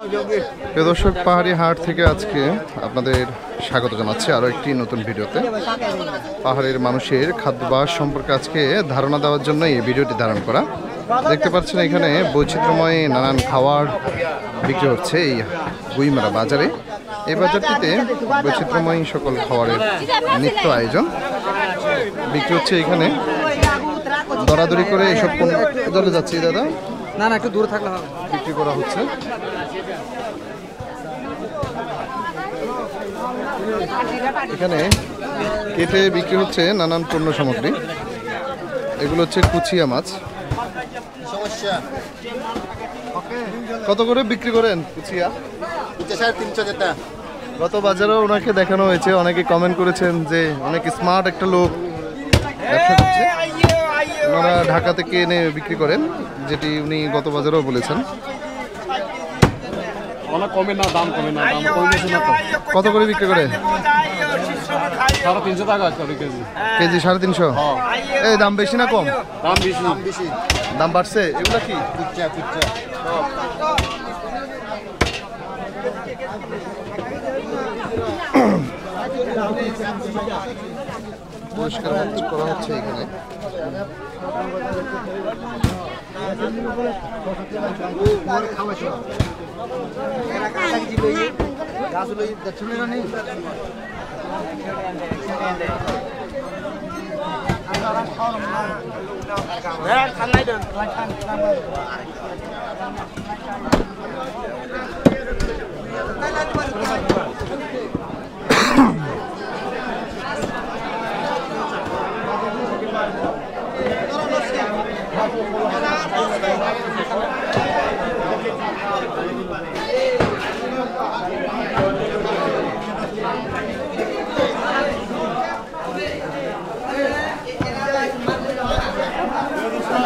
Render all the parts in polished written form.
প্রিয় দর্শক, পাহাড়ি হাট থেকে আজকে আপনাদের স্বাগত জানাচ্ছি আরও একটি নতুন ভিডিওতে। পাহাড়ের মানুষের খাদ্যাভ্যাস সম্পর্কে আজকে ধারণা দেওয়ার জন্য এই ভিডিওটি ধারণ করা। দেখতে পাচ্ছেন এখানে বৈচিত্র্যময় নানান খাবার বিক্রি হচ্ছে এই গুইমারা বাজারে। এই বাজারটিতে বৈচিত্র্যময় সকল খাবারের নিত্য আয়োজন বিক্রি হচ্ছে। এখানে দরাদরি করে এসব চলে যাচ্ছে দাদা, না না একটু দূরে থাকলে হবে, বিক্রি করা হচ্ছে। এখানে কেটে বিক্রি হচ্ছে নানান পণ্য সামগ্রী। এগুলো হচ্ছে কুচিয়া মাছ। কত করে বিক্রি করেন কুচিয়া? 350 গত বাজারেও ওনাকে দেখানো হয়েছে, অনেকে কমেন্ট করেছেন যে অনেক স্মার্ট একটা লোক ব্যবসা করছে। ওনারা ঢাকা থেকে এনে বিক্রি করেন, যেটি উনি গত বাজারেও বলেছেন। কমে না, দাম কমে না, দাম কমে না। কত করে বিক্রি করে? 350 টাকা কেজি। কেজি 350? এই দাম বেশি না কম? দাম বেশি। দাম বাড়ছে। এগুলা কি? কুচ্চা পরিষ্কার করা হচ্ছে এখানে।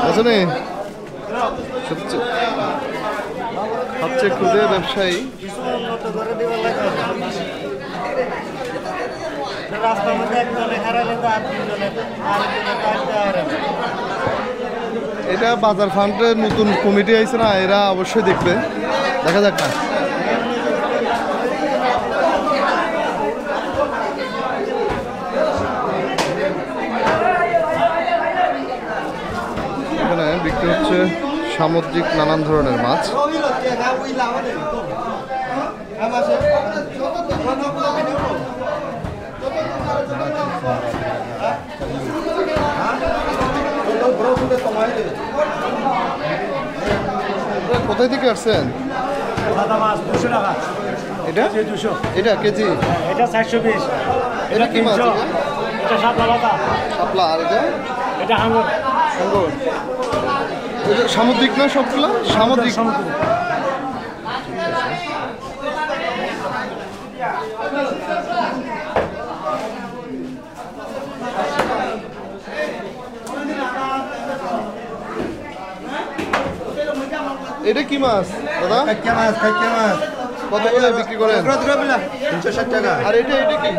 আসলে সবচেয়ে ক্ষুদে ব্যবসায়ী এটা বাজার ফান্ডের নতুন কমিটি আইছে না, এরা অবশ্যই দেখবে, দেখা যাক না। এখানে বিক্রি হচ্ছে সামুদ্রিক নানান ধরনের মাছ। কোথায় থেকে আসছেন? এটা এটা কেজি? এটা 420। এটা কি মাছ? এটা শাপলা। আর এটা হাঙ্গর। সামুদ্রিক না সবগুলো? সামুদ্রিক। এটা কি মাছ দাদা? মাছ কত করে বিক্রি করেন? 360 টাকা। আর এটা কি?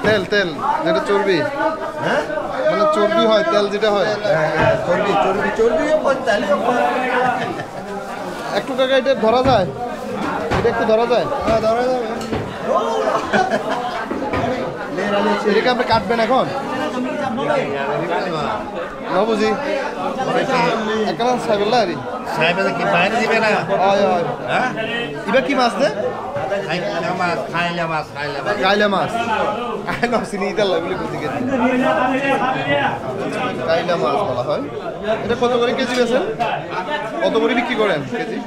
তেল তেল যেটা চর্বি, হ্যাঁ মানে চর্বি হয়, তেল যেটা হয়। চর্বি একটু টাকা এটা ধরা যায়? এটা একটু ধরা যায়? ধরা যাবে। এটাকে আপনি কাটবেন এখন? না বুঝি একটা সাইবেল্লা আরি সাহেবের কি বাইরে দিবে না? হয় হয়। হ্যাঁ এবার কি মাছ দে? খাইলা মাছ কাইলা মাছ। না চিনি ইতার লাগলে বুঝি গেছি। কাইলা মাছ বলা হয়। এটা কত করে কেজি বেছেন? কত করে বিক্রি করেন কেজি?